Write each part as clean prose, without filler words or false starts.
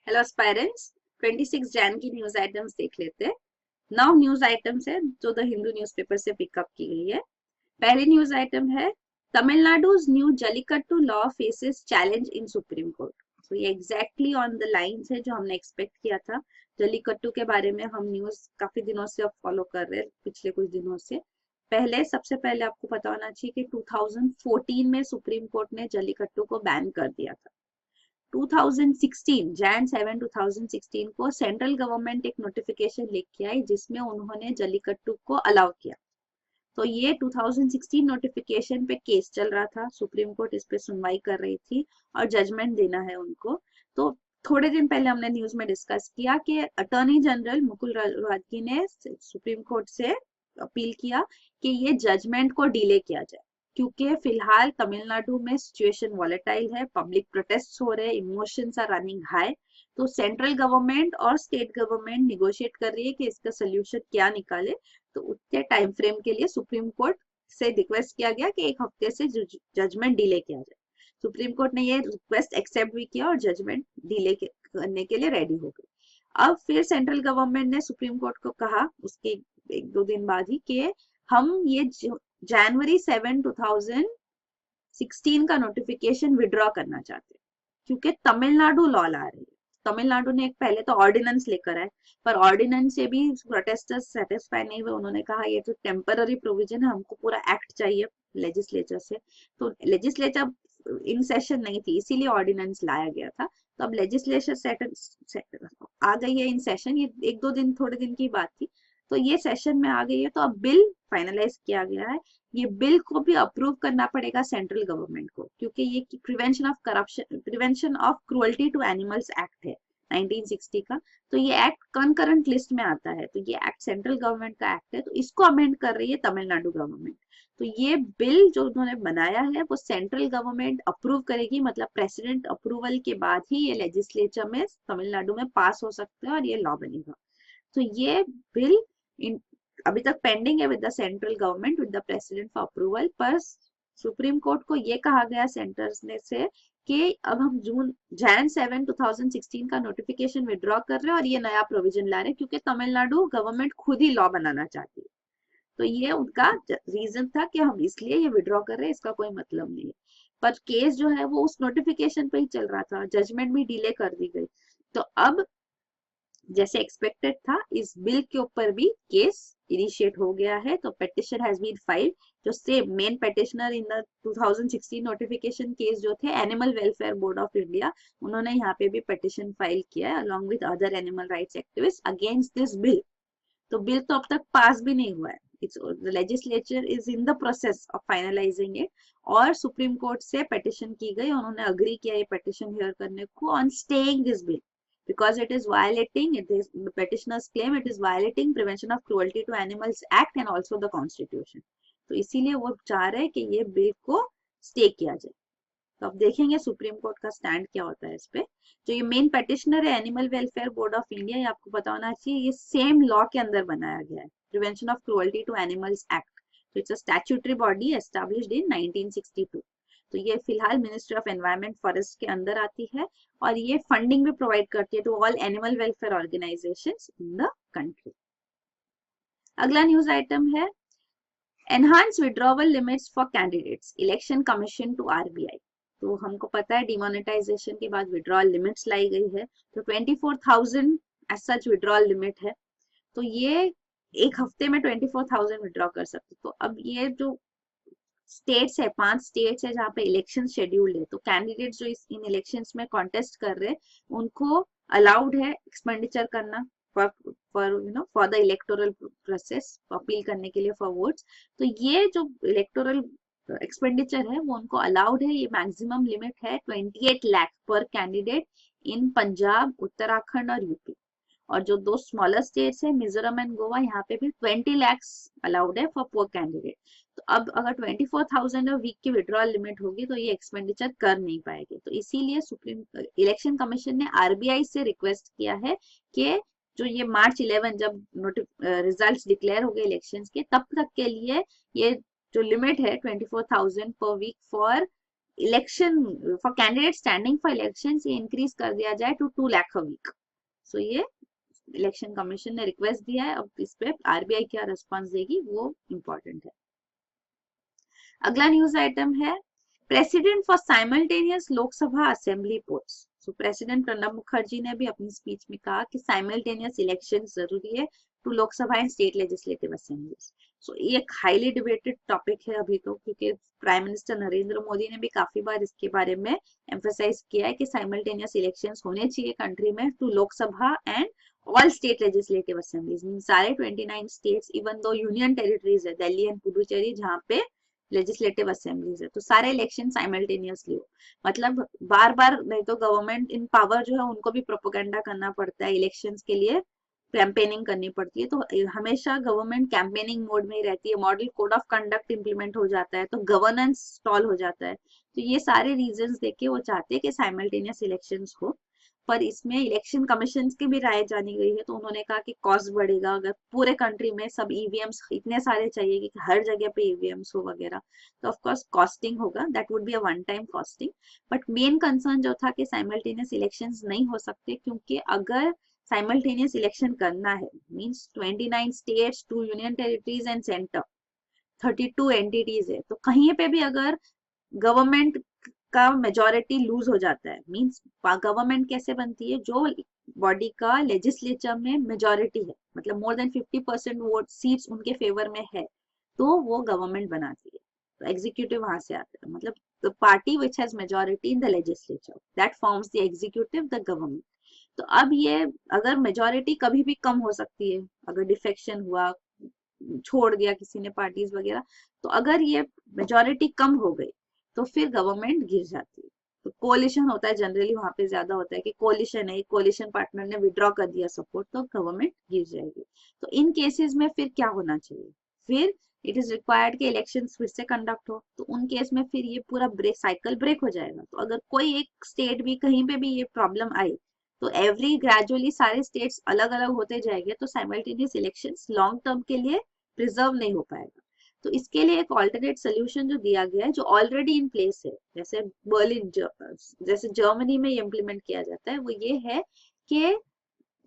Hello aspirants, 26 Jain की news items देख लेते हैं। 9 न्यूज आइटम्स है जो द हिंदू न्यूज़पेपर से पिकअप की गई है। पहली न्यूज आइटम है Tamil Nadu's new jallikattu law faces challenge in Supreme Court. तो ये एग्जैक्टली ऑन द लाइंस है जो हमने एक्सपेक्ट किया था। जल्लीकट्टू के बारे में हम न्यूज काफी दिनों से अब फॉलो कर रहे हैं, पिछले कुछ दिनों से। सबसे पहले आपको पता होना चाहिए कि 2014 में सुप्रीम कोर्ट ने जल्लीकट्टू को बैन कर दिया था। 2016 जैन 7 2016 को सेंट्रल गवर्नमेंट एक नोटिफिकेशन लिख के आई जिसमें उन्होंने जल्लीकट्टू को अलाउ किया। तो ये 2016 नोटिफिकेशन पे केस चल रहा था, सुप्रीम कोर्ट इस पे सुनवाई कर रही थी और जजमेंट देना है उनको। तो थोड़े दिन पहले हमने न्यूज में डिस्कस किया कि अटॉर्नी जनरल मुकुल रोहतगी ने सुप्रीम कोर्ट से अपील किया कि ये जजमेंट को डिले किया जाए, क्योंकि फिलहाल तमिलनाडु में सिचुएशन वॉलेटाइल है, पब्लिक प्रोटेस्ट हो रहे हैं, इमोशंस आर रनिंग हाई। तो सेंट्रल गवर्नमेंट और स्टेट गवर्नमेंट निगोशिएट कर रही है कि इसका सोल्यूशन क्या निकाले। तो उतने टाइम फ्रेम के लिए सुप्रीम कोर्ट से रिक्वेस्ट किया गया कि एक हफ्ते से जजमेंट डिले किया जाए। सुप्रीम कोर्ट ने ये रिक्वेस्ट एक्सेप्ट भी किया और जजमेंट डिले करने के लिए रेडी हो गई। अब फिर सेंट्रल गवर्नमेंट ने सुप्रीम कोर्ट को कहा उसके एक दो दिन बाद ही कि हम ये जनवरी 7 2016 का नोटिफिकेशन विड्रॉ करना चाहते हैं, क्योंकि तमिलनाडु लॉ ला रही है। तमिलनाडु ने एक पहले तो ऑर्डिनेंस लेकर आए, पर ऑर्डिनेंस से भी प्रोटेस्टर्स सेटिस्फाई नहीं हुए। उन्होंने कहा ये तो टेम्पररी प्रोविजन है, हमको पूरा एक्ट चाहिए लेजिस्लेचर से। तो लेजिस्लेचर इन सेशन नहीं थी, इसीलिए ऑर्डिनेंस लाया गया था। तो अब लेजिस्लेचर आ गई है इन सेशन, ये एक दो दिन थोड़े दिन की बात थी। तो ये सेशन में आ गई है, तो अब बिल फाइनलाइज किया गया है। ये बिल को भी अप्रूव करना पड़ेगा सेंट्रल गवर्नमेंट को, क्योंकि ये prevention of cruelty to animals act है 1960 का। तो ये एक्ट कंकरेंट लिस्ट में आता है, तो ये एक्ट सेंट्रल गवर्नमेंट का एक्ट है, तो इसको अमेंड कर रही है तमिलनाडु गवर्नमेंट। तो ये बिल जो उन्होंने बनाया है वो सेंट्रल गवर्नमेंट अप्रूव करेगी, मतलब प्रेसिडेंट अप्रूवल के बाद ही ये लेजिस्लेचर में तमिलनाडु में पास हो सकते हैं और ये लॉ बनेगा। तो ये बिल अभी तक पेंडिंग है with the central government with the president for approval. पर सुप्रीम कोर्ट को ये कहा गया सेंटर से कि अब हम जैन 7 2016 का नोटिफिकेशन विड्रॉ कर रहे हैं और ये नया प्रोविजन ला रहे हैं, क्योंकि तमिलनाडु गवर्नमेंट खुद ही लॉ बनाना चाहती है। तो ये उनका रीजन था कि हम इसलिए ये विड्रॉ कर रहे हैं, इसका कोई मतलब नहीं है। पर केस जो है वो उस नोटिफिकेशन पे ही चल रहा था, जजमेंट भी डिले कर दी गई। तो अब जैसे एक्सपेक्टेड था इस बिल के ऊपर भी केस इनिशिएट हो गया है। तो पिटिशन हैज बीन फाइल्ड। जो से main petitioner in the 2016 notification case जो थे animal welfare board of India, उन्होंने यहाँ पे भी पिटिशन फाइल किया है along with other animal rights activist against this bill. तो बिल तो अब तक पास भी नहीं हुआ है, the legislature is in the process of finalising it. और सुप्रीम कोर्ट से पिटिशन की गई, उन्होंने अग्री किया ये पिटिशन हियर करने को on staying this bill, because it is violating, the petitioners claim it is violating prevention of cruelty to animals act and also the constitution। तो इसीलिए वो चाह रहे हैं कि ये बिल को स्टे किया जाए। तो अब देखेंगे सुप्रीम कोर्ट का स्टैंड क्या होता है इस पे। जो ये मेन पेटिशनर है animal welfare board of India, ये आपको पता होना चाहिए ये सेम लॉ के अंदर बनाया गया है, prevention of cruelty to animals act. तो it's a statutory body established in 1962। तो ये फिलहाल मिनिस्ट्री ऑफ एनवायरमेंट फॉरेस्ट के अंदर आती है और ये फंडिंग भी प्रोवाइड करती है to all animal welfare organisations in the country. अगला न्यूज आइटम है enhance withdrawal limits for candidates, election commission to RBI. तो हमको पता है डिमोनेटाइजेशन के बाद विड्रॉल लिमिट्स लाई गई है, तो 24,000 एज सच विड्रॉल लिमिट है। तो ये एक हफ्ते में 24,000 विड्रॉ कर सकते। तो अब ये जो स्टेट्स है, 5 स्टेट्स है जहाँ पे इलेक्शन शेड्यूल्ड है, तो कैंडिडेट्स जो इन इलेक्शंस में कॉन्टेस्ट कर रहे हैं उनको अलाउड है एक्सपेंडिचर करना for the electoral process, appeal करने के लिए फॉर वोट्स। तो ये जो इलेक्टोरल एक्सपेंडिचर है वो उनको अलाउड है। ये मैक्सिमम लिमिट है 28 लाख पर कैंडिडेट इन पंजाब, उत्तराखंड और यूपी। और जो 2 स्मॉलर स्टेट्स है मिजोरम एंड गोवा, यहाँ पे भी 20 lakhs अलाउड है फॉर पुअर कैंडिडेट। तो अब अगर 24,000 वीक की विड्रॉल लिमिट होगी तो ये एक्सपेंडिचर कर नहीं पाएंगे। तो इसीलिए सुप्रीम इलेक्शन कमीशन ने आरबीआई से रिक्वेस्ट किया है कि जो ये मार्च 11 जब रिजल्ट्स डिक्लेयर हो गए इलेक्शंस के, तब तक के लिए ये जो लिमिट है 24,000 पर week for election for candidate standing for election ये इंक्रीज कर दिया जाए to 2 lakh a week. So ये इलेक्शन कमीशन ने रिक्वेस्ट दिया है, अब इस पे आरबीआई क्या रिस्पॉन्स देगी वो इम्पोर्टेंट है। अगला न्यूज आइटम है president for simultaneous Lok Sabha assembly polls. So president Pranab Mukherjee ने भी अपनी स्पीच में कहा कि साइमल्टेनियस इलेक्शन जरूरी है to Lok Sabha and state legislative assemblies. So ये एक हाईली डिबेटेड टॉपिक है अभी तो, क्योंकि प्राइम मिनिस्टर नरेंद्र मोदी ने भी काफी बार इसके बारे में एम्फेसाइज किया है कि साइमल्टेनियस इलेक्शंस होने चाहिए कंट्री में to Lok Sabha and all state legislative assemblies. Mean सारे 29 स्टेट्स, इवन दो यूनियन टेरिटरीज है दिल्ली एंड पुडुचेरी जहाँ पे लेजिस्लेटिव असेंबलीज है, तो सारे इलेक्शन साइमल्टेनियसली हो। मतलब बार बार नहीं तो गवर्नमेंट इन पावर जो है उनको भी प्रोपोगंडा करना पड़ता है, इलेक्शंस के लिए कैंपेनिंग करनी पड़ती है, तो हमेशा गवर्नमेंट कैंपेनिंग मोड में ही रहती है। Model code of conduct implement हो जाता है तो गवर्नेंस स्टॉल हो जाता है। तो ये सारे रीजंस देके वो चाहते हैं कि साइमल्टेनियस इलेक्शंस हो, पर इसमें इलेक्शन कमीशन की भी राय जानी गई है। तो उन्होंने कहा कि कॉस्ट बढ़ेगा अगर पूरे कंट्री में सब ईवीएम्स इतने सारे चाहिए कि हर जगह पे ईवीएम्स हो वगैरह, तो ऑफकोर्स कॉस्टिंग होगा, that would be a one time costing. But main concern जो था कि साइमल्टेनियस इलेक्शंस नहीं हो सकते, क्योंकि अगर साइमल्टेनियस इलेक्शन करना है means 29 states, 2 union territories and centre, 32 entities है, तो कहीं पे भी अगर गवर्नमेंट का मेजोरिटी लूज हो जाता है, मींस गवर्नमेंट कैसे बनती है, जो बॉडी का लेजिस्लेचर में मेजोरिटी है, मतलब मोर देन 50% वोट सीट्स उनके फेवर में है, तो वो गवर्नमेंट बनाती है। तो एग्जीक्यूटिव वहां से आता है, मतलब the party which has majority in the legislature that forms the executive, the government. तो अब ये अगर मेजोरिटी कभी भी कम हो सकती है, अगर डिफेक्शन हुआ, छोड़ दिया किसी ने पार्टीज वगैरह, तो अगर ये मेजोरिटी कम हो गई तो फिर गवर्नमेंट गिर जाती है। तो कोलिशन होता है जनरली, वहां पे ज्यादा होता है कि कोलिशन है, कोलिशन पार्टनर ने विड्रॉ कर दिया सपोर्ट, तो गवर्नमेंट गिर जाएगी। तो इन केसेस में फिर क्या होना चाहिए, फिर इट इज रिक्वायर्ड कि इलेक्शन फिर से कंडक्ट हो, तो उन केस में फिर ये पूरा साइकिल ब्रेक हो जाएगा। तो अगर कोई एक स्टेट भी कहीं पे भी ये प्रॉब्लम आई, तो एवरी ग्रेजुअली सारे स्टेट्स अलग अलग होते जाएंगे, तो साइमल्टेनियस इलेक्शंस लॉन्ग टर्म के लिए प्रिजर्व नहीं हो पाएगा। तो इसके लिए एक ऑल्टरनेट सोल्यूशन जो दिया गया है, जो ऑलरेडी इन प्लेस है, जैसे बर्लिन जैसे जर्मनी में इम्प्लीमेंट किया जाता है, वो ये है कि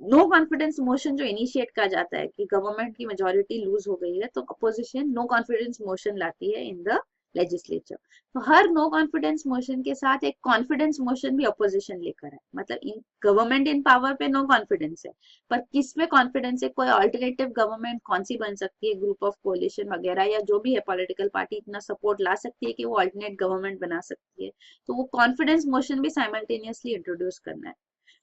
नो कॉन्फिडेंस मोशन जो इनिशिएट किया जाता है कि गवर्नमेंट की मेजोरिटी लूज हो गई है, तो अपोजिशन नो कॉन्फिडेंस मोशन लाती है इन द लेजिस्लेचर। तो हर नो कॉन्फिडेंस मोशन के साथ एक कॉन्फिडेंस मोशन भी अपोजिशन लेकर है, मतलब इन गवर्नमेंट इन पावर पे नो कॉन्फिडेंस है, पर किस में कॉन्फिडेंस है, कोई ऑल्टरनेटिव गवर्नमेंट कौन सी बन सकती है, ग्रुप ऑफ कोलिशन वगैरह, या जो भी है पॉलिटिकल पार्टी इतना सपोर्ट ला सकती है कि वो ऑल्टरनेट गवर्नमेंट बना सकती है। तो वो कॉन्फिडेंस मोशन भी साइमल्टेनियसली इंट्रोड्यूस करना है।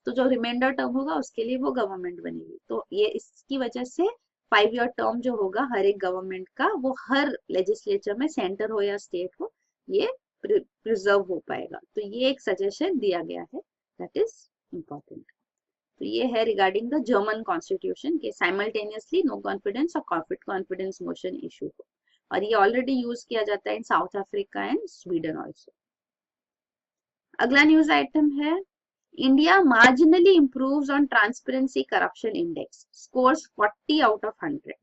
तो जो रिमाइंडर टर्म होगा उसके लिए वो गवर्नमेंट बनेगी। तो ये इसकी वजह से 5 ईयर टर्म जो होगा हर एक गवर्नमेंट का, वो हर लेजिस्लेचर में, सेंटर हो या स्टेट हो, ये प्रिजर्व हो पाएगा। तो ये एक सजेशन दिया गया है, दैट इज इम्पोर्टेंट। तो ये है रिगार्डिंग द जर्मन कॉन्स्टिट्यूशन के साइमल्टेनियसली नो कॉन्फिडेंस और कॉन्फिडेंस मोशन इशू हो, और ये ऑलरेडी यूज किया जाता है in South Africa and Sweden also. अगला न्यूज आइटम है India marginally improves on transparency corruption index, scores 40 out of 100।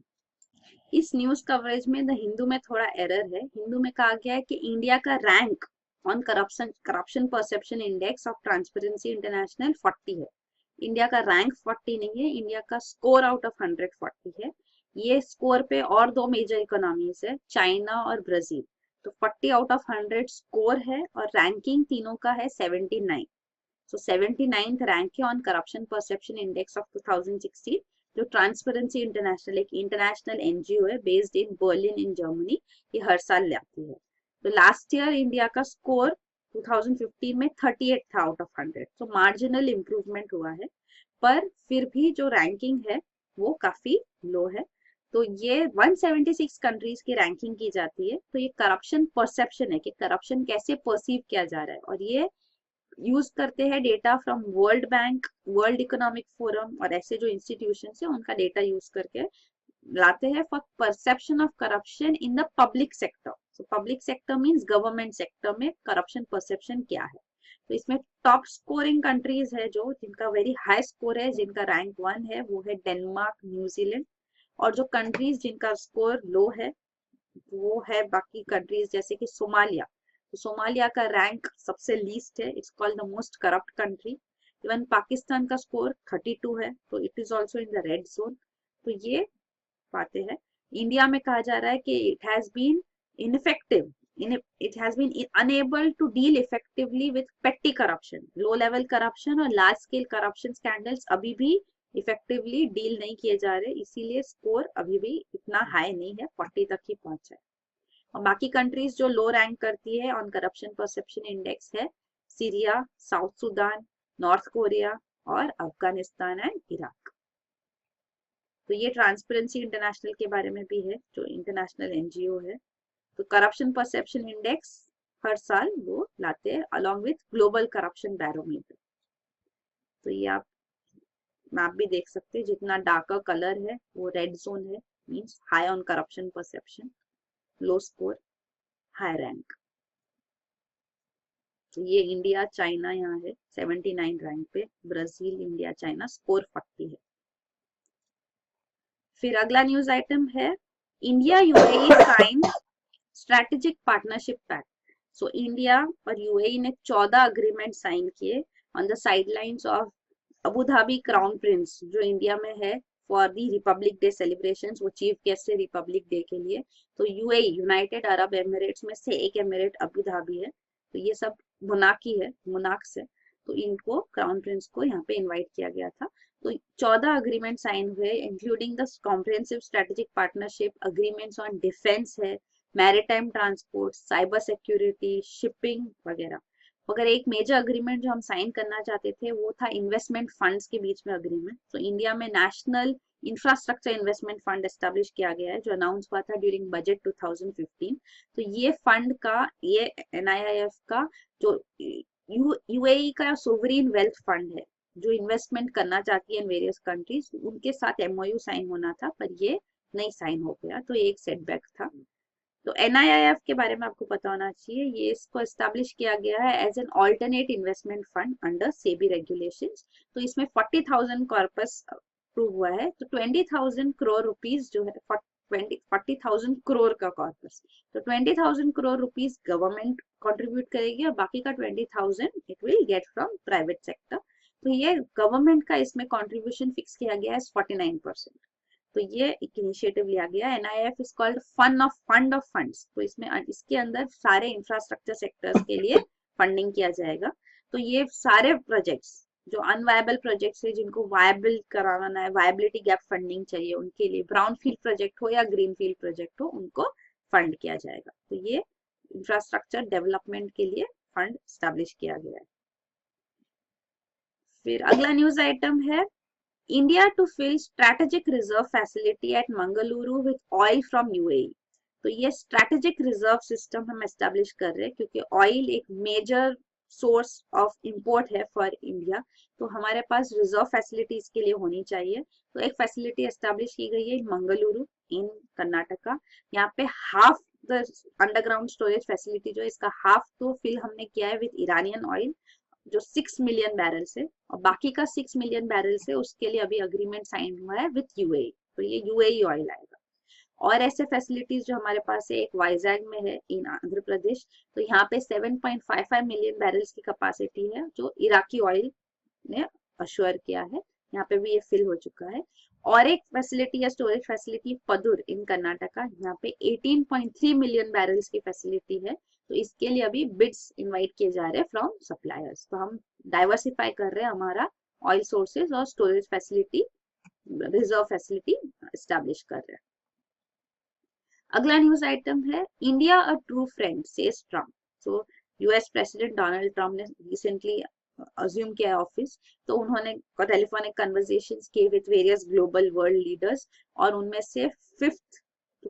इस न्यूज कवरेज में द हिंदू में थोड़ा एरर है। हिंदू में कहा गया है कि इंडिया का rank on corruption perception index of transparency international 40 है। इंडिया का रैंक 40 नहीं है, इंडिया का स्कोर आउट ऑफ 100 40 है। ये स्कोर पे और दो मेजर इकोनॉमीज है, चाइना और ब्राजील। तो 40 आउट ऑफ 100 स्कोर है, और रैंकिंग तीनों का है 79। So 79th रैंक है on corruption perception index of 2016, जो ट्रांसपेरेंसी इंटरनेशनल एक इंटरनेशनल एनजीओ है based in Berlin in Germany, ये हर साल लाती है। तो लास्ट ईयर इंडिया का स्कोर 2015 में 38 था आउट ऑफ 100, तो मार्जिनल इम्प्रूवमेंट हुआ है, पर फिर भी जो रैंकिंग है वो काफी लो है। तो ये 176 कंट्रीज की रैंकिंग की जाती है। तो ये करप्शन परसेप्शन है कि करप्शन कैसे परसीव किया जा रहा है, और ये यूज करते हैं data from world bank, world economic forum, और ऐसे जो इंस्टीट्यूशन है उनका डेटा यूज करके लाते हैं for perception of corruption in the public sector. So public sector means government sector में करप्शन परसेप्शन क्या है। तो इसमें टॉप स्कोरिंग कंट्रीज है जो जिनका वेरी हाई स्कोर है, जिनका रैंक 1 है, वो है डेनमार्क, न्यूजीलैंड। और जो कंट्रीज जिनका स्कोर लो है वो है बाकी कंट्रीज जैसे कि सोमालिया। तो सोमालिया का रैंक सबसे लीस्ट है, it's called the most corrupt country. Even Pakistan का स्कोर 32 है, तो it is also in the red zone. तो ये बातें हैं। इंडिया में कहा जा रहा है कि it has been ineffective, it has been unable to deal effectively with petty corruption, low level corruption और large scale corruption scandals अभी भी इफेक्टिवली डील नहीं किए जा रहे, इसीलिए स्कोर अभी भी इतना हाई नहीं है, 40 तक ही पहुंचा है। और बाकी कंट्रीज जो लो रैंक करती है ऑन करप्शन परसेप्शन इंडेक्स है Syria, south Sudan, north Korea और अफगानिस्तान एंड इराक। तो ये ट्रांसपेरेंसी इंटरनेशनल के बारे में भी है, जो इंटरनेशनल एनजीओ है। तो करप्शन परसेप्शन इंडेक्स हर साल वो लाते हैं along with global corruption barometer. तो ये आप मैप भी देख सकते हैं, जितना डार्कर कलर है वो रेड जोन है, means high on corruption perception, low score high rank. तो ये इंडिया चाइना यहाँ है 79 रैंक पे, ब्राजील इंडिया चाइना स्कोर 40 है। फिर अगला न्यूज आइटम है India UAE sign strategic partnership pact. So India और यूएई ने 14 अग्रीमेंट साइन किए on the sidelines of Abu Dhabi crown prince जो इंडिया में है for the republic day celebrations, वो चीफ गेस्ट है रिपब्लिक डे के लिए। तो यूएई यूनाइटेड अरब एमिरेट्स में से एक एमिरेट अबू धाबी है, तो ये सब मुनाकी है, मुनाक्स है, तो इनको क्राउन प्रिंस को यहाँ पे इन्वाइट किया गया था। तो 14 अग्रीमेंट साइन हुए including the comprehensive strategic partnership agreements on defence है, maritime transport, cyber security, shipping वगैरह। मगर एक मेजर अग्रीमेंट जो हम साइन करना चाहते थे वो था इन्वेस्टमेंट फंड्स के बीच में अग्रीमेंट। तो इंडिया में national infrastructure investment fund establish किया गया है, जो अनाउंस हुआ था ड्यूरिंग बजट 2015। तो ये फंड का, ये NIIF का जो यूएई का सोवरेन वेल्थ फंड है, जो इन्वेस्टमेंट करना चाहती है इन वेरियस कंट्रीज, उनके साथ MOU साइन होना था, पर ये नहीं साइन हो गया, तो एक सेटबैक था। तो NIIF के बारे में आपको पता होना चाहिए, ये इसको एस्टेब्लिश किया गया है as an alternate investment fund under SEBI regulations. तो इसमें 40,000 कॉर्पस अप्रूव हुआ है, तो 20,000 करोड़ रुपीज जो है 40,000 करोड़ का कॉर्पस, तो 20,000 करोड़ रुपीज गवर्नमेंट कंट्रीब्यूट करेगी और बाकी का 20,000 it will get from private sector. तो ये गवर्नमेंट का इसमें कंट्रीब्यूशन फिक्स किया गया है 49%। तो ये एक इनिशिएटिव लिया गया। NIIF is called fund of funds. तो इसमें इसके अंदर सारे इंफ्रास्ट्रक्चर सेक्टर्स के लिए फंडिंग किया जाएगा। तो ये सारे प्रोजेक्ट्स जो अनवायबल प्रोजेक्ट्स है, जिनको वायबल कराना है, वायबिलिटी गैप फंडिंग चाहिए, उनके लिए ब्राउन फील्ड प्रोजेक्ट हो या ग्रीन फील्ड प्रोजेक्ट हो, उनको फंड किया जाएगा। तो ये इंफ्रास्ट्रक्चर डेवलपमेंट के लिए फंड स्टैब्लिश किया गया है। फिर अगला न्यूज आइटम है India to fill strategic reserve facility at Mangaluru with oil from UAE। तो ये strategic reserve system हम establish कर रहे हैं क्योंकि oil एक major source of import है for India। तो हमारे पास reserve facility इसके लिए होनी चाहिए। तो एक facility establish की गई है मंगलुरु in कर्नाटका। यहाँ पे half the underground storage facility जो है, इसका half तो fill हमने किया है with Iranian oil जो 6 मिलियन बैरल से, और बाकी का 6 मिलियन बैरल से उसके लिए अभी अग्रीमेंट साइन हुआ है विथ यूएई। तो ये यूएई ऑयल आएगा। और ऐसे फैसिलिटीज जो हमारे पास है, एक वाइजैग में है इन आंध्र प्रदेश। तो यहाँ पे 7.55 मिलियन बैरल्स की कैपेसिटी है जो इराकी ऑयल ने अश्योर किया है, यहाँ पे भी ये फिल हो चुका है। और एक फैसिलिटी या स्टोरेज फैसिलिटी पदुर इन कर्नाटका, यहाँ पे 18.3 मिलियन बैरल्स की फैसिलिटी है। तो इसके लिए अभी बिड्स इनवाइट किए जा रहे हैं फ्रॉम सप्लायर्स। तो हम डाइवर्सिफाई कर रहे हैं हमारा ऑयल सोर्सेज और storage facility, reserve facility establish कर रहे हैं। अगला न्यूज आइटम है इंडिया अ ट्रू फ्रेंड सेज ट्रम्प। तो US प्रेसिडेंट डोनाल्ड ट्रम्प ने रिसेंटली अज्यूम किया ऑफिस, तो उन्होंने टेलीफोनिक कन्वर्सेशंस किए with various global world leaders, और उनमें से 5th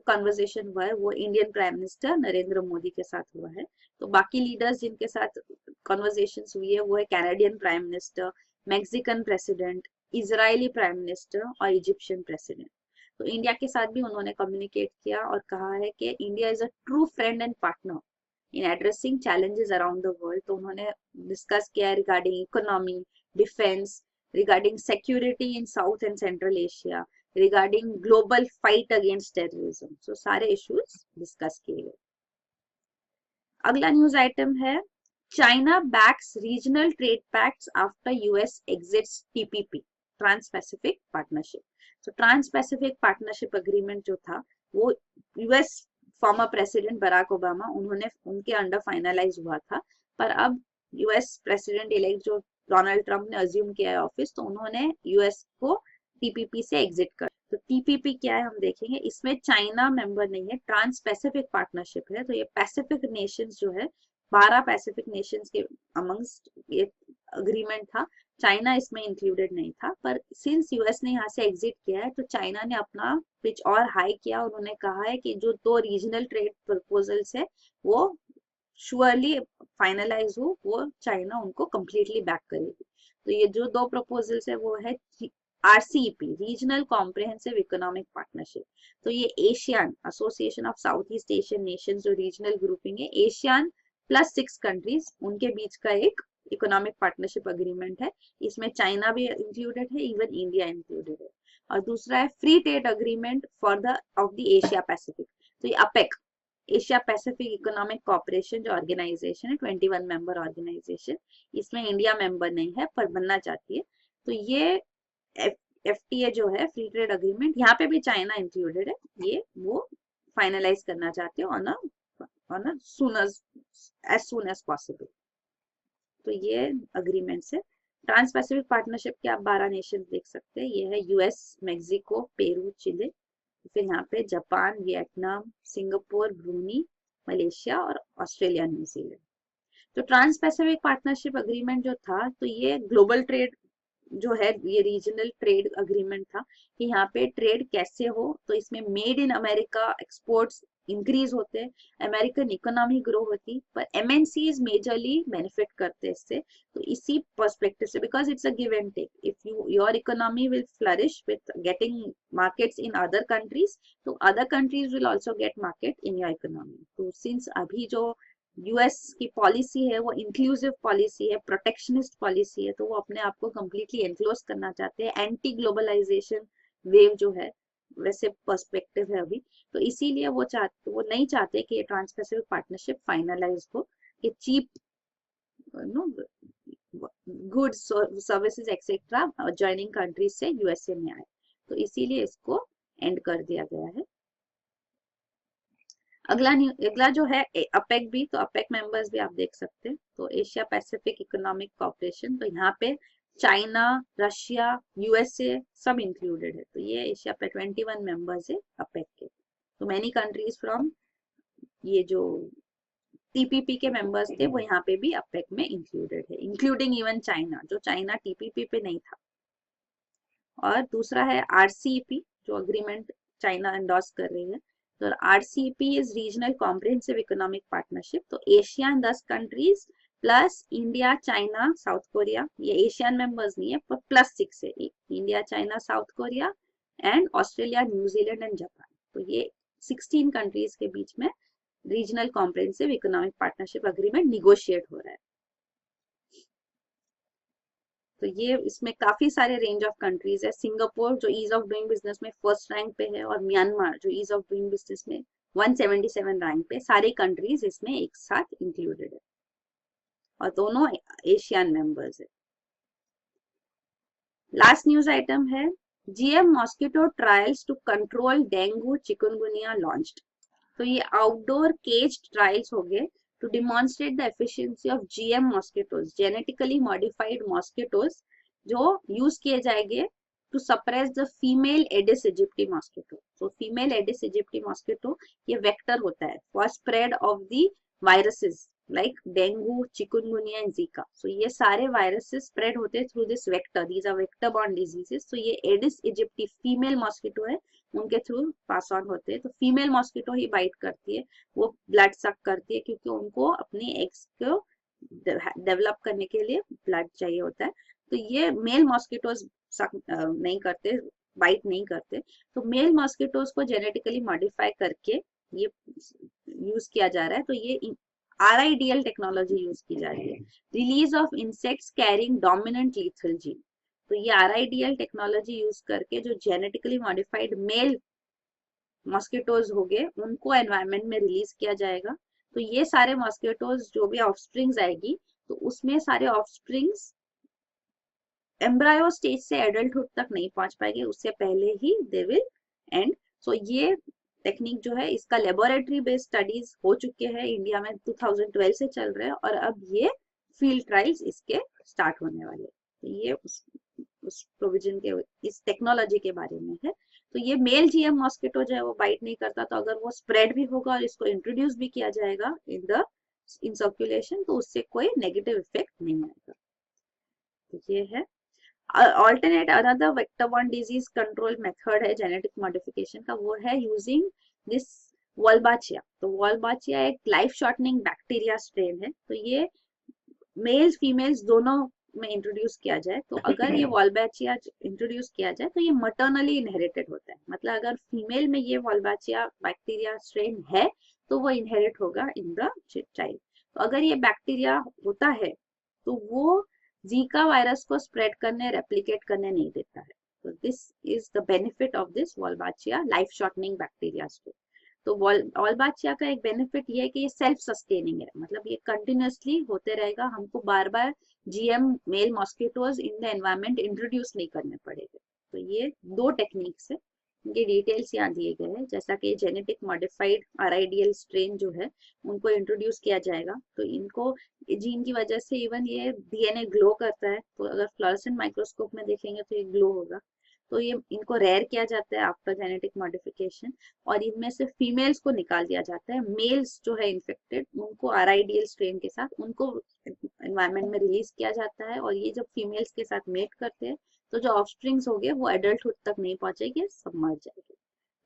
कन्वर्सेशन हुआ है वो Indian prime minister Narendra Modi के साथ हुआ है। तो बाकी लीडर्स जिनके साथ कन्वर्सेशंस हुई है वो है Canadian prime minister, Mexican president, Israeli prime minister और इजिप्शियन प्रेसिडेंट। तो इंडिया के साथ भी उन्होंने कम्युनिकेट किया और कहा है कि India is a true friend and partner in addressing challenges around the world. तो उन्होंने डिस्कस किया regarding economy, defence, regarding security in South and Central Asia, regarding global fight against terrorism. So सारे issues discuss किए गए। अगला news item है China backs regional trade pacts after US exits TPP, trans Pacific partnership. तो trans Pacific partnership agreement जो था वो US former president Barack Obama उन्होंने उनके अंडर फाइनलाइज हुआ था, पर अब यूएस प्रेसिडेंट इलेक्ट जो डोनाल्ड ट्रंप ने अज्यूम किया है ऑफिस, तो उन्होंने यूएस को टीपीपी से एग्जिट कर। तो टीपीपी क्या है हम देखेंगे, इसमें चाइना मेंबर नहीं है, ट्रांस पैसिफिक पार्टनरशिप है। तो ये पैसिफिक नेशंस जो है 12 पैसिफिक नेशंस के अमंगस्ट ये अग्रीमेंट था, चाइना इसमें इंक्लूडेड नहीं था। पर सिंस यूएस ने यहाँ से एग्जिट किया है तो चाइना ने अपना पिच और हाई किया, उन्होंने कहा है कि जो 2 रीजनल ट्रेड प्रपोजल्स है वो श्योरली फाइनलाइज हो, वो चाइना उनको कंप्लीटली बैक करेगी। तो ये जो 2 प्रपोजल्स है वो है RCEP, regional comprehensive economic partnership. तो ये Asian association of south east Asian Nations जो रीजनल ग्रुपिंग है, एशियन प्लस 6 कंट्रीज, उनके बीच का एक इकोनॉमिक पार्टनरशिप अग्रीमेंट है। इसमें चाइना भी इंक्लूडेड है, इवन इंडिया इंक्लूडेड है। और दूसरा है free trade agreement for the of the Asia Pacific. तो ये APEC, Asia Pacific economic corporation जो ऑर्गेनाइजेशन है, 21 मेंबर ऑर्गेनाइजेशन, इसमें इंडिया मेंबर नहीं है पर बनना चाहती है। तो ये एफटीए जो है फ्री ट्रेड अग्रीमेंट, यहाँ पे भी चाइना इंक्लूडेड है, ये वो फाइनलाइज करना चाहते हो on a soon as possible. तो ये अग्रीमेंट है। ट्रांस पैसिफिक पार्टनरशिप के आप 12 नेशन देख सकते हैं, ये है यूएस, मेक्सिको, पेरू, चिले, फिर यहाँ पे Japan, Vietnam, Singapore, Bruny, Malaysia और ऑस्ट्रेलिया, न्यूजीलैंड। तो ट्रांस पैसिफिक पार्टनरशिप अग्रीमेंट जो था, तो ये ग्लोबल ट्रेड जो है, ये रीजनल ट्रेड अग्रीमेंट था कि यहाँ पे ट्रेड कैसे हो। तो इसमें made in America exports increase होते हैं, अमेरिकन इकोनॉमी ग्रो होती, पर एमएनसीज मेजरली बेनिफिट करते हैं इससे। तो इसी पर्सपेक्टिव से, because it's a give and take, if your economy will flourish with getting markets in other countries, तो other countries will also get market in your economy. तो सिंस अभी जो यूएस की पॉलिसी है वो इंक्लूसिव पॉलिसी है, protectionist policy है, तो वो अपने आप को कंप्लीटली एनक्लोज करना चाहते हैं, एंटी ग्लोबलाइजेशन वेव जो है वैसे पर्सपेक्टिव है अभी। तो इसीलिए वो नहीं चाहते कि ये ट्रांस पैसिफिक पार्टनरशिप फाइनलाइज हो, कि cheap no goods services etcetera joining countries से यूएसए में आए, तो इसीलिए इसको एंड कर दिया गया है। अगला जो है अपेक भी, तो अपेक मेंबर्स भी आप देख सकते हैं। तो एशिया पैसिफिक इकोनॉमिक कॉर्पोरेशन, तो यहाँ पे चाइना, रशिया, यूएसए सब इंक्लूडेड है। तो ये एशिया पे 21 मेंबर्स है अपेक के। तो मेनी कंट्रीज फ्रॉम ये जो टीपीपी के मेंबर्स थे वो यहाँ पे भी अपेक में इंक्लूडेड है, इंक्लूडिंग इवन चाइना, जो चाइना टीपीपी पे नहीं था। और दूसरा है आरसीईपी, जो अग्रीमेंट चाइना एंडोर्स कर रही है। तो RCEP is regional comprehensive economic partnership. तो Asian 10 countries plus India, China, south Korea, ये एशियन मेंबर्स नहीं है पर प्लस 6 है, India, China, south Korea and Australia, New Zealand and Japan. तो ये 16 कंट्रीज के बीच में regional comprehensive economic partnership agreement negotiate हो रहा है। तो ये इसमें काफी सारे रेंज ऑफ कंट्रीज है। सिंगापुर जो ईज ऑफ डूइंग बिजनेस में फर्स्ट रैंक पे है, और म्यांमार जो ईज ऑफ डूइंग बिजनेस में 177 रैंक पे, सारे कंट्रीज इसमें एक साथ इंक्लूडेड है और दोनों एशियन मेंबर्स है। लास्ट न्यूज आइटम है GM mosquito trials to control dengue chikungunya launched. तो ये आउटडोर केज्ड ट्रायल्स हो गए to demonstrate the efficiency of GM mosquitoes, genetically modified mosquitoes, जो यूज किए जाएंगे to suppress the female Aedes aegypti mosquito. So female Aedes aegypti mosquito ये vector होता है for spread of the viruses like dengue, chikungunya and zika. So ये सारे viruses spread होते हैं through this vector. These are vector borne diseases. So ये Aedes aegypti female mosquito है, उनके थ्रू पास ऑन होते हैं। तो फीमेल मॉस्किटो ही बाइट करती है, वो ब्लड सक करती है, क्योंकि उनको अपनी एग्स को डेवलप करने के लिए ब्लड चाहिए होता है। तो ये मेल मॉस्किटोज सक नहीं करते, बाइट नहीं करते। तो मेल मॉस्किटोज को जेनेटिकली मॉडिफाई करके ये यूज किया जा रहा है। तो ये RIDL टेक्नोलॉजी यूज की जा रही है, release of insects carrying dominant lethal gene. तो ये RIDL टेक्नोलॉजी यूज करके जो जेनेटिकली मॉडिफाइड मेल मॉस्किटोज हो गए उनको एनवायरनमेंट में रिलीज किया जाएगा। तो ये सारे मॉस्किटोज जो भी ऑफस्प्रिंग्स आएगी, तो उसमें सारे ऑफस्प्रिंग्स एम्ब्रायो स्टेज से एडल्टहुड तक नहीं पहुंच पाएंगे, उससे पहले ही दे विल एंड। सो ये टेक्निक जो है, इसका लेबोरेटरी बेस्ड स्टडीज हो चुके हैं इंडिया में, 2012 से चल रहे हैं, और अब ये फील्ड ट्रायल्स इसके स्टार्ट होने वाले हैं। तो ये उस प्रोविजन के, इस टेक्नोलॉजी के बारे में है। तो ये मेल जीएम मॉस्किटो जो है वो बाइट नहीं करता, तो अगर वो स्प्रेड भी होगा और इसको इंट्रोड्यूस भी किया जाएगा इन सर्कुलेशन, तो उससे कोई नेगेटिव इफेक्ट नहीं आएगा। तो ये है alternate another vector-borne disease control method है जेनेटिक मॉडिफिकेशन का, वो है यूजिंग दिस वॉल्बाचिया। तो वॉल्बाचिया एक लाइफ शॉर्टनिंग बैक्टीरिया स्ट्रेन है। तो ये मेल्स फीमेल्स दोनों में इंट्रोड्यूस किया जाए, तो अगर ये वॉल्बाचिया इंट्रोड्यूस किया जाए तो ये मटर्नली इनहेरिटेड होता है। मतलब अगर फीमेल में ये वॉल्बाचिया बैक्टीरिया स्ट्रेन है तो वो इनहेरिट होगा इन द चाइल्ड। तो अगर ये बैक्टीरिया होता है तो वो जीका वायरस को स्प्रेड करने, रेप्लिकेट करने नहीं देता है। तो this is the benefit of this Wolbachia life shortening bacteria strain. तो वॉल्बाचिया का एक बेनिफिट ये है कि ये सेल्फ सस्टेनिंग है, मतलब ये कंटिन्यूसली होते रहेगा, हमको बार बार GM male mosquitoes in the environment introduce नहीं करने पड़ेंगे। तो ये दो टेक्निक्स है, इनके डिटेल्स यहाँ दिए गए हैं। जैसा कि जेनेटिक मॉडिफाइड आरआईडीएल स्ट्रेन जो है उनको इंट्रोड्यूस किया जाएगा, तो इनको जीन की वजह से इवन ये डीएनए ग्लो करता है। तो अगर फ्लोरेसेंट माइक्रोस्कोप में देखेंगे तो ये ग्लो होगा। तो ये इनको रेयर किया जाता है आफ्टर जेनेटिक मॉडिफिकेशन, और इनमें से फीमेल्स को निकाल दिया जाता है। मेल्स जो है इन्फेक्टेड, उनको आरआईडीएल स्ट्रेन के साथ उनको एनवायरमेंट में रिलीज किया जाता है, और ये जब फीमेल्स के साथ मेट करते हैं तो जो ऑफस्प्रिंग्स हो गए वो एडल्टहुड तक नहीं पहुंचेंगे, सब मर जाएंगे।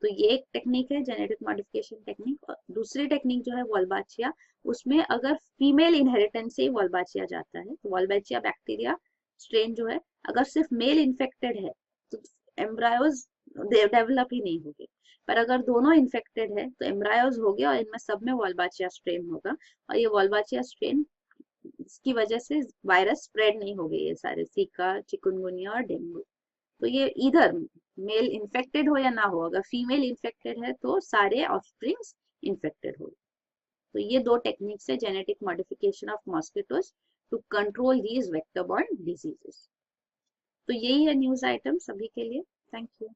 तो ये एक टेक्निक है जेनेटिक मॉडिफिकेशन टेक्निक। और दूसरी टेक्निक जो है वॉल्बाचिया, उसमें अगर फीमेल इनहेरिटेंस से वॉल्बाचिया जाता है, तो वॉल्बाचिया बैक्टीरिया स्ट्रेन जो है अगर सिर्फ मेल इन्फेक्टेड है तो एम्ब्रायोज डेवलप ही नहीं होगी। पर अगर दोनों इन्फेक्टेड है तो एम्ब्रायोज हो गया और इनमें सब में वॉल्बाचिया स्ट्रेन होगा, और ये वॉल्बाचिया स्ट्रेन इसकी वजह से वायरस स्प्रेड नहीं हो गई है सारे जीका, चिकुनगुनिया और डेंगू। तो ये इधर मेल इन्फेक्टेड हो या ना हो, अगर फीमेल इन्फेक्टेड है तो सारे ऑफस्प्रिंग्स इन्फेक्टेड हो। तो ये दो टेक्निक्स है genetic modification of mosquitoes to control these vector borne diseases. तो यही है न्यूज आइटम सभी के लिए। Thank you.